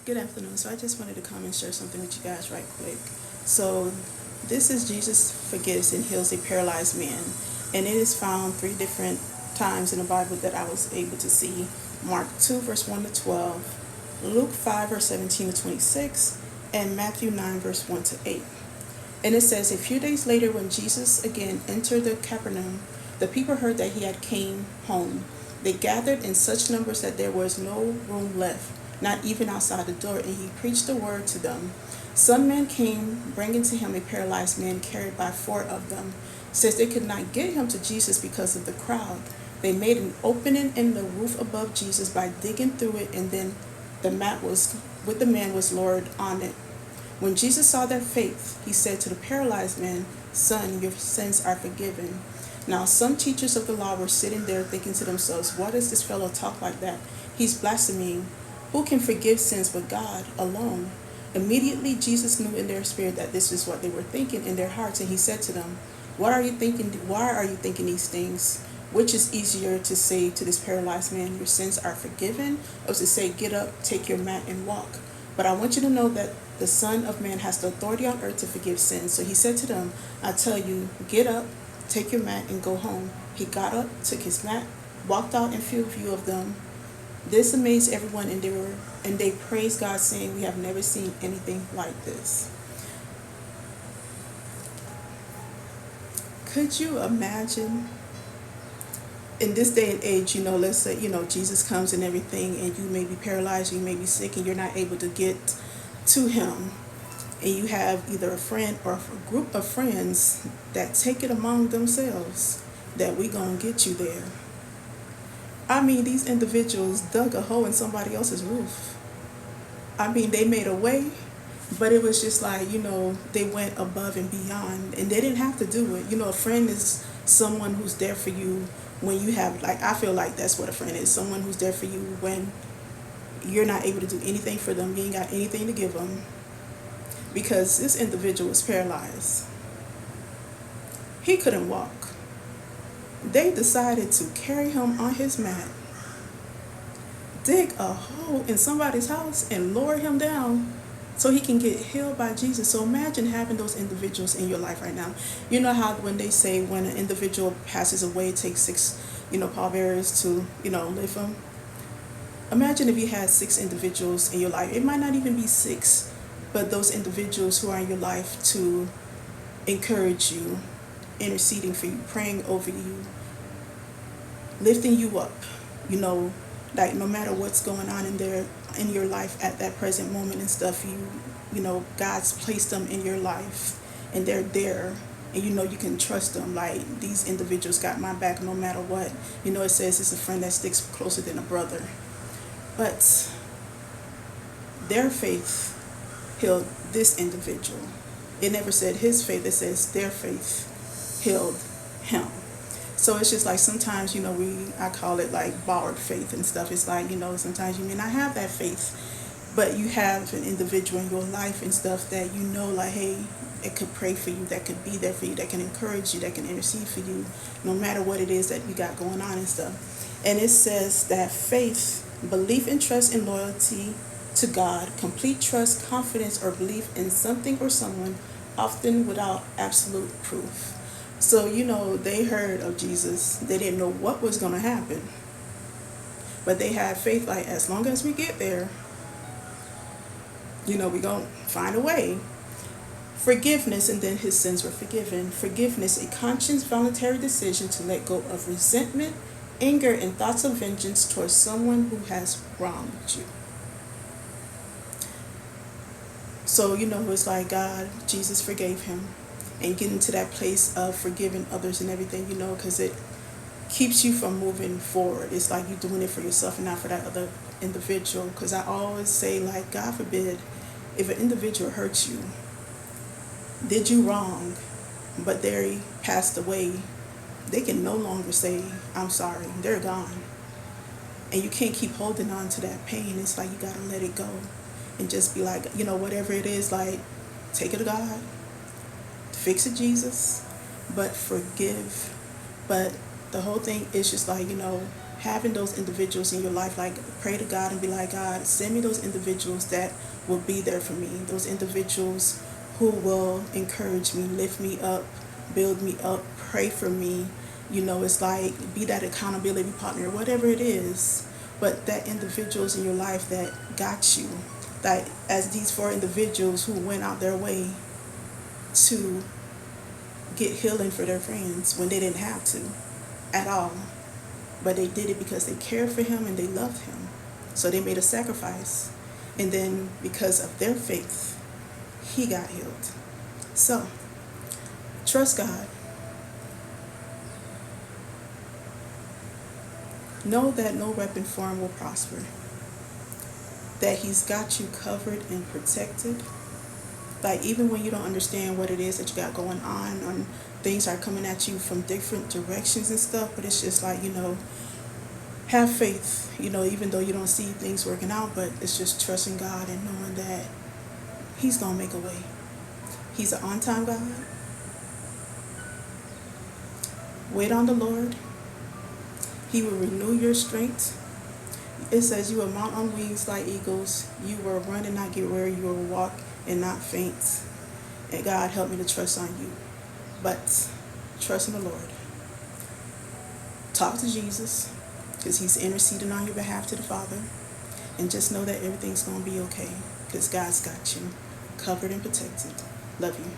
Good afternoon. So I just wanted to come and share something with you guys right quick. So this is Jesus forgives and heals a paralyzed man. And it is found three different times in the Bible that I was able to see. Mark 2 verse 1 to 12, Luke 5 verse 17 to 26, and Matthew 9 verse 1 to 8. And it says, a few days later when Jesus again entered the Capernaum, the people heard that he had came home. They gathered in such numbers that there was no room left, not even outside the door, and he preached the word to them. Some men came, bringing to him a paralyzed man carried by four of them. Since they could not get him to Jesus because of the crowd, they made an opening in the roof above Jesus by digging through it, and then the mat was with the man was lowered on it. When Jesus saw their faith, he said to the paralyzed man, son, your sins are forgiven. Now some teachers of the law were sitting there thinking to themselves, why does this fellow talk like that? He's blaspheming. Who can forgive sins but God alone? Immediately Jesus knew in their spirit that this is what they were thinking in their hearts, and he said to them, what are you thinking? Why are you thinking these things? Which is easier to say to this paralyzed man, your sins are forgiven, or to say, get up, take your mat and walk? But I want you to know that the Son of Man has the authority on earth to forgive sins. So he said to them, I tell you, get up, take your mat and go home. He got up, took his mat, walked out in full view of them. This amazed everyone, and they praised God, saying, we have never seen anything like this. Could you imagine in this day and age, let's say, Jesus comes and everything, and you may be paralyzed, you may be sick, and you're not able to get to him, and you have either a friend or a group of friends that take it among themselves that we gonna get you there. I mean, these individuals dug a hole in somebody else's roof. I mean, they made a way, but it was just like, they went above and beyond, and they didn't have to do it. A friend is someone who's there for you when you have, I feel like that's what a friend is, someone who's there for you when you're not able to do anything for them, you ain't got anything to give them, because this individual was paralyzed. He couldn't walk. They decided to carry him on his mat, dig a hole in somebody's house, and lower him down so he can get healed by Jesus. So imagine having those individuals in your life right now. You know how when they say when an individual passes away, it takes six, pallbearers to, lift him. Imagine if you had six individuals in your life. It might not even be six, but those individuals who are in your life to encourage you, interceding for you, praying over you, lifting you up, like no matter what's going on in your life at that present moment and stuff, God's placed them in your life, and they're there, and you can trust them. Like, these individuals got my back no matter what. It says it's a friend that sticks closer than a brother. But their faith healed this individual. It never said his faith, it says their faith healed him. So it's just like sometimes, I call it like borrowed faith and stuff. It's like, sometimes you may not have that faith, but you have an individual in your life and stuff that like, hey, it could pray for you, that could be there for you, that can encourage you, that can intercede for you, no matter what it is that you got going on and stuff. And it says that faith, belief and trust and loyalty to God, complete trust, confidence, or belief in something or someone, often without absolute proof. So, they heard of Jesus. They didn't know what was going to happen. But they had faith, like, as long as we get there, we're going to find a way. Forgiveness, and then his sins were forgiven. Forgiveness, a conscious, voluntary decision to let go of resentment, anger, and thoughts of vengeance towards someone who has wronged you. So, it's like Jesus forgave him. And getting to that place of forgiving others and everything, because it keeps you from moving forward. It's like you're doing it for yourself and not for that other individual. Because I always say, like, God forbid, if an individual hurts you, did you wrong, but they passed away, they can no longer say, I'm sorry. They're gone. And you can't keep holding on to that pain. It's like you got to let it go and just be like, whatever it is, like, take it to God. Fix it, Jesus, but forgive. But the whole thing is just like, having those individuals in your life, like pray to God and be like, God, send me those individuals that will be there for me, those individuals who will encourage me, lift me up, build me up, pray for me. It's like be that accountability partner, whatever it is, but that individuals in your life that got you, that as these four individuals who went out their way to get healing for their friends when they didn't have to at all. But they did it because they cared for him and they loved him. So they made a sacrifice. And then because of their faith, he got healed. So trust God. Know that no weapon formed will prosper. That he's got you covered and protected. Like even when you don't understand what it is that you got going on, and things are coming at you from different directions and stuff, but it's just like, have faith, even though you don't see things working out, but it's just trusting God and knowing that he's going to make a way. He's an on-time God. Wait on the Lord. He will renew your strength. It says you will mount on wings like eagles. You will run and not get weary. You will walk and not faint. And God, help me to trust on you. But trust in the Lord. Talk to Jesus, because he's interceding on your behalf to the Father. And just know that everything's going to be okay, because God's got you covered and protected. Love you.